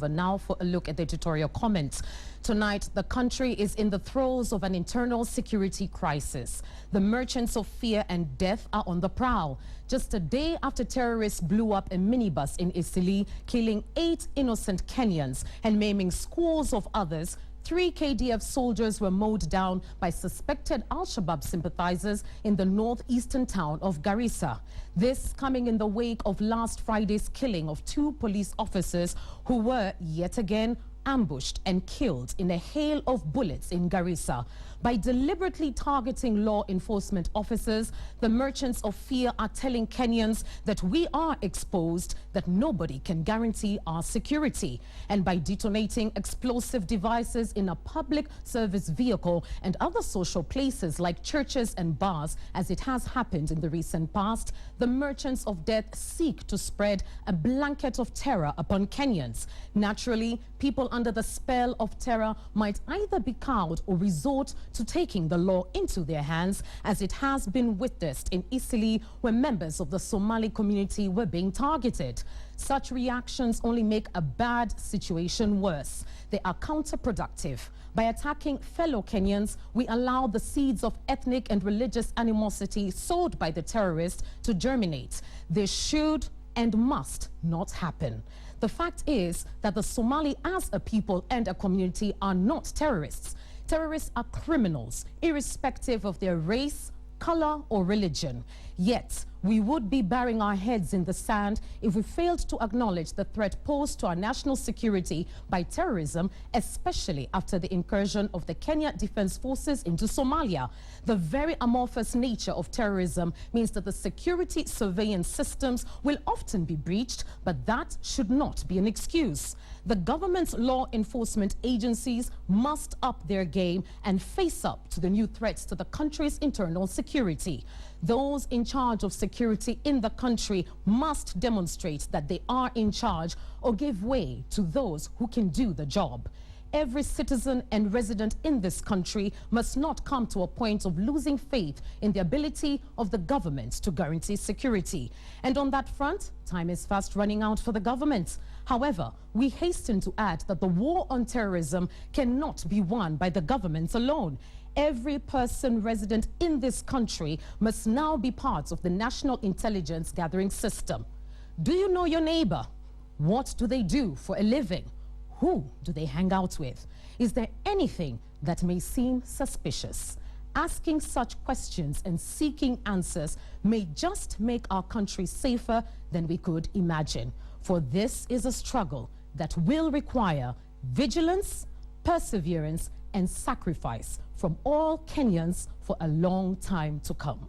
But now for a look at the editorial comments. Tonight, the country is in the throes of an internal security crisis. The merchants of fear and death are on the prowl. Just a day after terrorists blew up a minibus in Isili, killing 8 innocent Kenyans and maiming scores of others, 3 KDF soldiers were mowed down by suspected Al-Shabaab sympathizers in the northeastern town of Garissa. This coming in the wake of last Friday's killing of 2 police officers who were yet again ambushed and killed in a hail of bullets in Garissa. By deliberately targeting law enforcement officers, the merchants of fear are telling Kenyans that we are exposed, that nobody can guarantee our security. And by detonating explosive devices in a public service vehicle and other social places like churches and bars, as it has happened in the recent past, the merchants of death seek to spread a blanket of terror upon Kenyans. Naturally, people under the spell of terror might either be cowed or resort to taking the law into their hands, as it has been witnessed in Isili, where members of the Somali community were being targeted. Such reactions only make a bad situation worse. They are counterproductive. By attacking fellow Kenyans, we allow the seeds of ethnic and religious animosity sowed by the terrorists to germinate. This should and must not happen. The fact is that the Somali as a people and a community are not terrorists. Terrorists are criminals, irrespective of their race, color, or religion. Yet, we would be burying our heads in the sand if we failed to acknowledge the threat posed to our national security by terrorism, especially after the incursion of the Kenya Defense Forces into Somalia. The very amorphous nature of terrorism means that the security surveillance systems will often be breached, but that should not be an excuse. The government's law enforcement agencies must up their game and face up to the new threats to the country's internal security. Those in charge of security in the country must demonstrate that they are in charge or give way to those who can do the job. Every citizen and resident in this country must not come to a point of losing faith in the ability of the government to guarantee security. And on that front, time is fast running out for the government. However, we hasten to add that the war on terrorism cannot be won by the government alone. Every person resident in this country must now be part of the national intelligence gathering system. Do you know your neighbor? What do they do for a living? Who do they hang out with? Is there anything that may seem suspicious? Asking such questions and seeking answers may just make our country safer than we could imagine. For this is a struggle that will require vigilance, perseverance, and sacrifice from all Kenyans for a long time to come.